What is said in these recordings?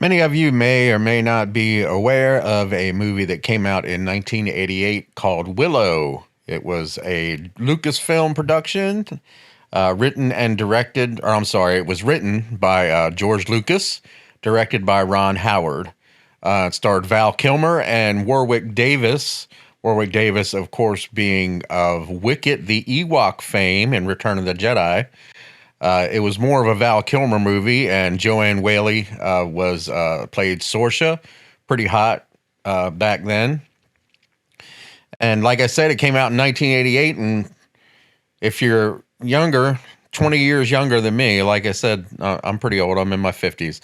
Many of you may or may not be aware of a movie that came out in 1988 called Willow. It was a Lucasfilm production, written and directed, or I'm sorry, it was written by George Lucas, directed by Ron Howard. It starred Val Kilmer and Warwick Davis. Warwick Davis, of course, being of Wicket the Ewok fame in Return of the Jedi. It was more of a Val Kilmer movie, and Joanne Whaley was played Sorsha, pretty hot back then. And like I said, it came out in 1988, and if you're younger, 20 years younger than me, like I said, I'm pretty old. I'm in my 50s.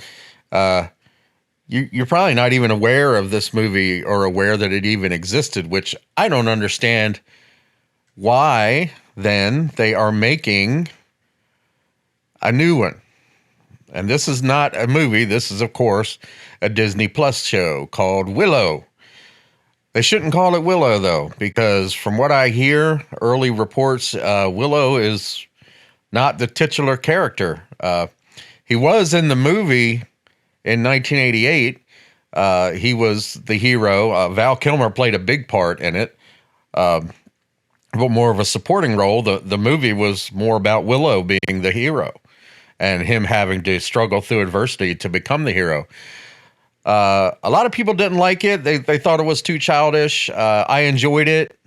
You're probably not even aware of this movie or aware that it even existed, which I don't understand why then they are making a new one. And this is not a movie. This is, of course, a Disney Plus show called Willow. They shouldn't call it Willow, though, because from what I hear, early reports, Willow is not the titular character. He was in the movie in 1988. He was the hero. Val Kilmer played a big part in it, but more of a supporting role. The movie was more about Willow being the hero and him having to struggle through adversity to become the hero. A lot of people didn't like it. They thought it was too childish. I enjoyed it.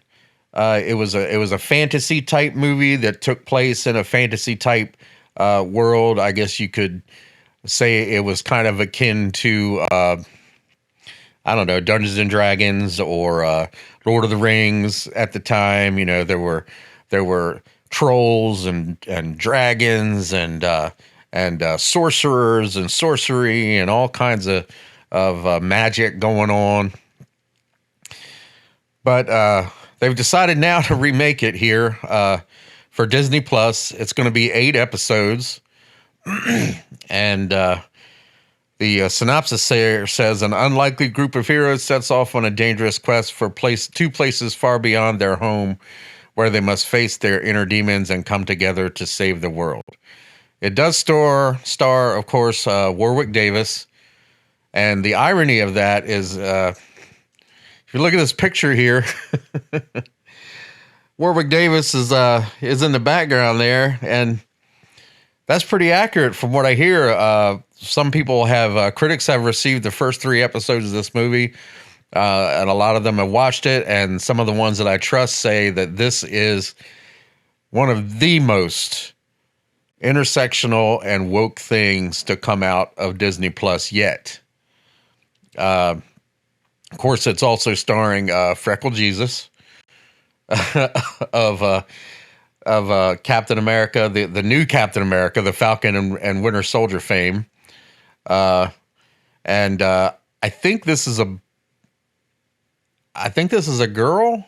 It was a fantasy type movie that took place in a fantasy type world. I guess you could say it was kind of akin to I don't know, Dungeons and Dragons or Lord of the Rings at the time. You know, there were trolls and dragons and sorcerers and sorcery and all kinds of magic going on. But they've decided now to remake it here for Disney Plus. It's going to be 8 episodes. And the synopsis says an unlikely group of heroes sets off on a dangerous quest for two places far beyond their home, where they must face their inner demons and come together to save the world. It does star, of course, Warwick Davis. And the irony of that is, if you look at this picture here, Warwick Davis is in the background there, and that's pretty accurate from what I hear. Some people critics have received the first 3 episodes of this movie, and a lot of them have watched it, and some of the ones that I trust say that this is one of the most intersectional and woke things to come out of Disney Plus yet. Of course, it's also starring Freckle Jesus of Captain America, the new Captain America, the Falcon and Winter Soldier fame. And I think this is a girl,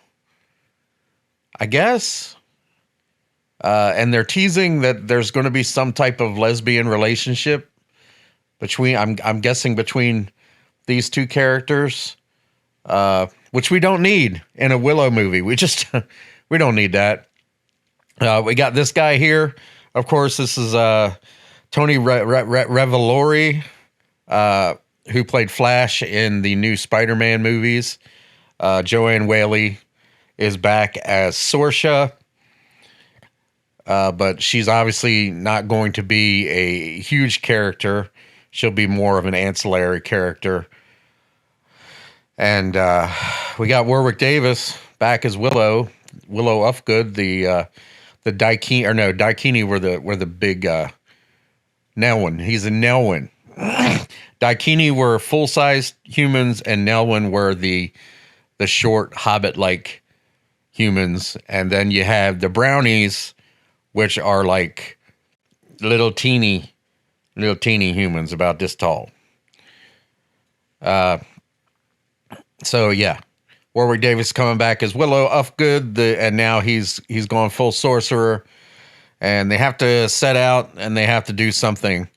I guess. And they're teasing that there's going to be some type of lesbian relationship between, I'm guessing, between these two characters, which we don't need in a Willow movie. We don't need that. We got this guy here. Of course, this is Tony Revolori, who played Flash in the new Spider-Man movies. Joanne Whaley is back as Sorsha, but she's obviously not going to be a huge character. She'll be more of an ancillary character. And we got Warwick Davis back as Willow Ufgood, the Daikini were the big Nelwyn. He's a Nelwyn. Daikini were full-sized humans, and Nelwyn were the short hobbit-like humans. And then you have the brownies, which are like little teeny humans about this tall. So yeah, Warwick Davis coming back as Willow Ufgood, and now he's going full sorcerer, and they have to set out and they have to do something,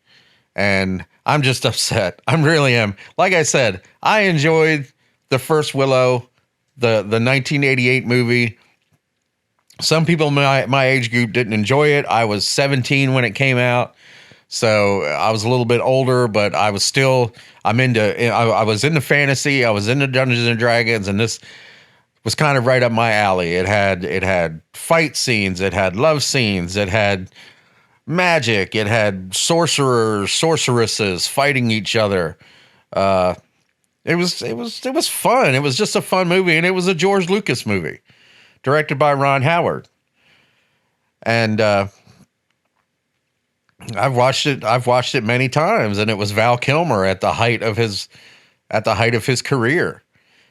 and I'm just upset. I really am. Like I said, I enjoyed the first Willow, the 1988 movie. Some people in my age group didn't enjoy it. I was 17 when it came out, So I was a little bit older, but I was still, I was into fantasy. I was into Dungeons and Dragons, and this was kind of right up my alley. It had fight scenes, it had love scenes, it had magic, it had sorcerers, sorceresses fighting each other. It was fun. It was just a fun movie, and it was a George Lucas movie, directed by Ron Howard. And I've watched it. I've watched it many times, and it was Val Kilmer at the height of his career,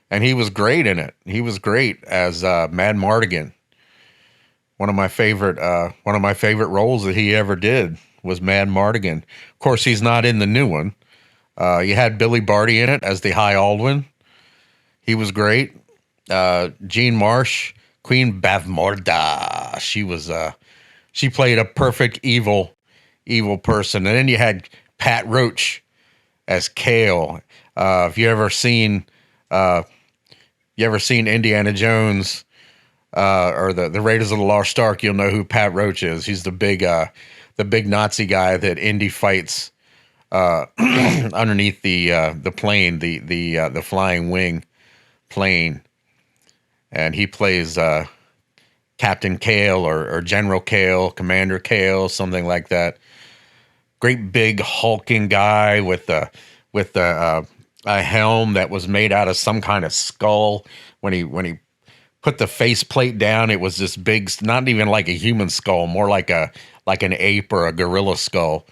and he was great in it. He was great as Mad Mardigan. One of my favorite roles that he ever did was Mad Mardigan. Of course, he's not in the new one. You had Billy Barty in it as the High Aldwin. He was great. Jean Marsh, Queen Bavmorda. She played a perfect evil person. And then you had Pat Roach as Kale. If you ever seen Indiana Jones or the Raiders of the Lost Ark, you'll know who Pat Roach is. He's the big Nazi guy that Indy fights underneath the plane, the flying wing plane, and he plays Captain Kale or General Kale, Commander Kale, something like that. Great big hulking guy with a helm that was made out of some kind of skull. When he put the faceplate down, it was this big, not even like a human skull, more like an ape or a gorilla skull.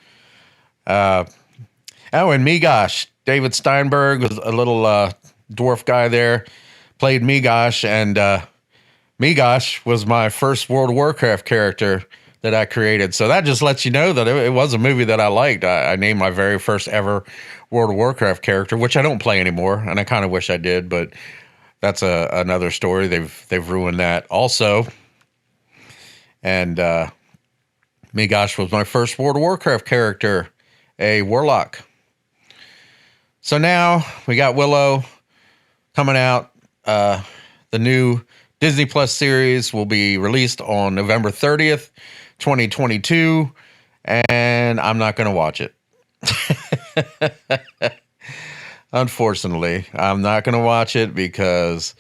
And Migosh, David Steinberg was a little dwarf guy there, played Migosh, and Migosh was my first World of Warcraft character that I created. So that just lets you know that it was a movie that I liked. I named my very first ever World of Warcraft character, which I don't play anymore, and I kind of wish I did, but that's another story. They've ruined that also. And Migosh was my first World of Warcraft character, a warlock. So now we got Willow coming out. The new Disney Plus series will be released on November 30th, 2022, and I'm not going to watch it. Unfortunately, I'm not going to watch it because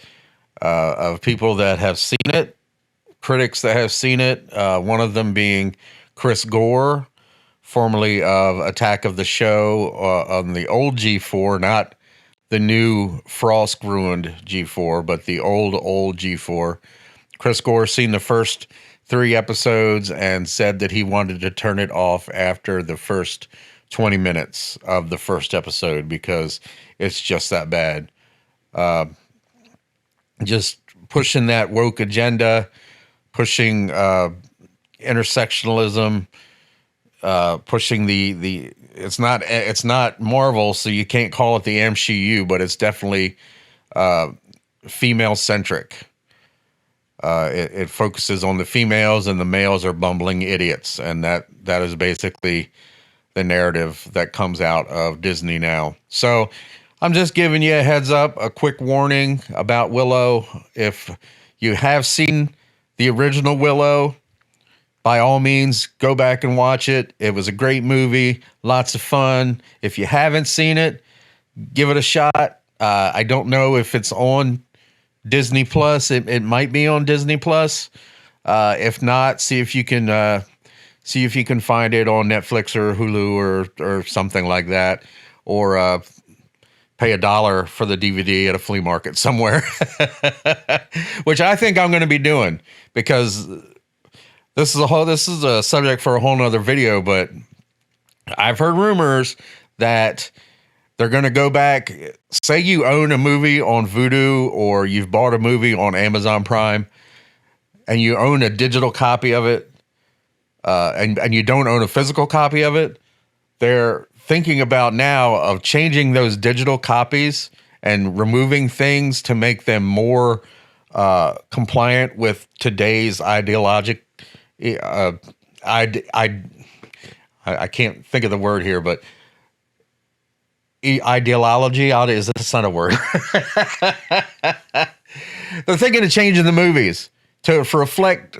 of people that have seen it, critics that have seen it, one of them being Chris Gore, formerly of Attack of the Show on the old G4, not the new Frost-ruined G4, but the old G4. Chris Gore seen the first 3 episodes and said that he wanted to turn it off after the first 20 minutes of the first episode because it's just that bad. Just pushing that woke agenda, pushing intersectionalism, pushing the it's not Marvel, so you can't call it the MCU, but it's definitely female centric. It focuses on the females, and the males are bumbling idiots, and that is basically the narrative that comes out of Disney now. So I'm just giving you a heads up, a quick warning about Willow. If you have seen the original Willow, by all means, go back and watch it. It was a great movie, lots of fun. If you haven't seen it, give it a shot. I don't know if it's on Disney Plus. It might be on Disney Plus. If not, see if you can find it on Netflix or Hulu or something like that, or pay $1 for the DVD at a flea market somewhere, which I think I'm going to be doing because this is a subject for a whole nother video. But I've heard rumors that they're going to go back. Say you own a movie on Vudu or you've bought a movie on Amazon Prime and you own a digital copy of it, and you don't own a physical copy of it. They're thinking about now of changing those digital copies and removing things to make them more compliant with today's ideologic. I can't think of the word here, but ideology is that's not a word. They're thinking of changing the movies to reflect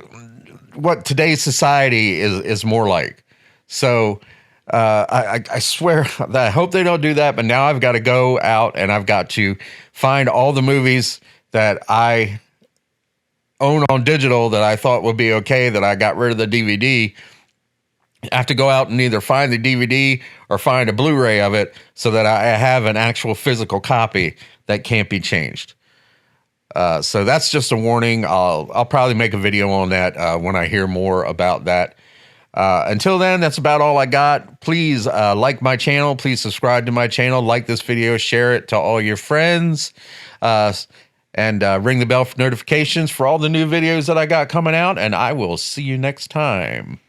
what today's society is more like. So I swear, I hope they don't do that. But now I've got to go out and I've got to find all the movies that I own on digital that I thought would be okay, that I got rid of the DVD. I have to go out and either find the DVD or find a Blu-ray of it so that I have an actual physical copy that can't be changed. So that's just a warning. I'll probably make a video on that when I hear more about that. Until then, that's about all I got. Please like my channel. Please subscribe to my channel. Like this video. Share it to all your friends. And ring the bell for notifications for all the new videos that I got coming out. And I will see you next time.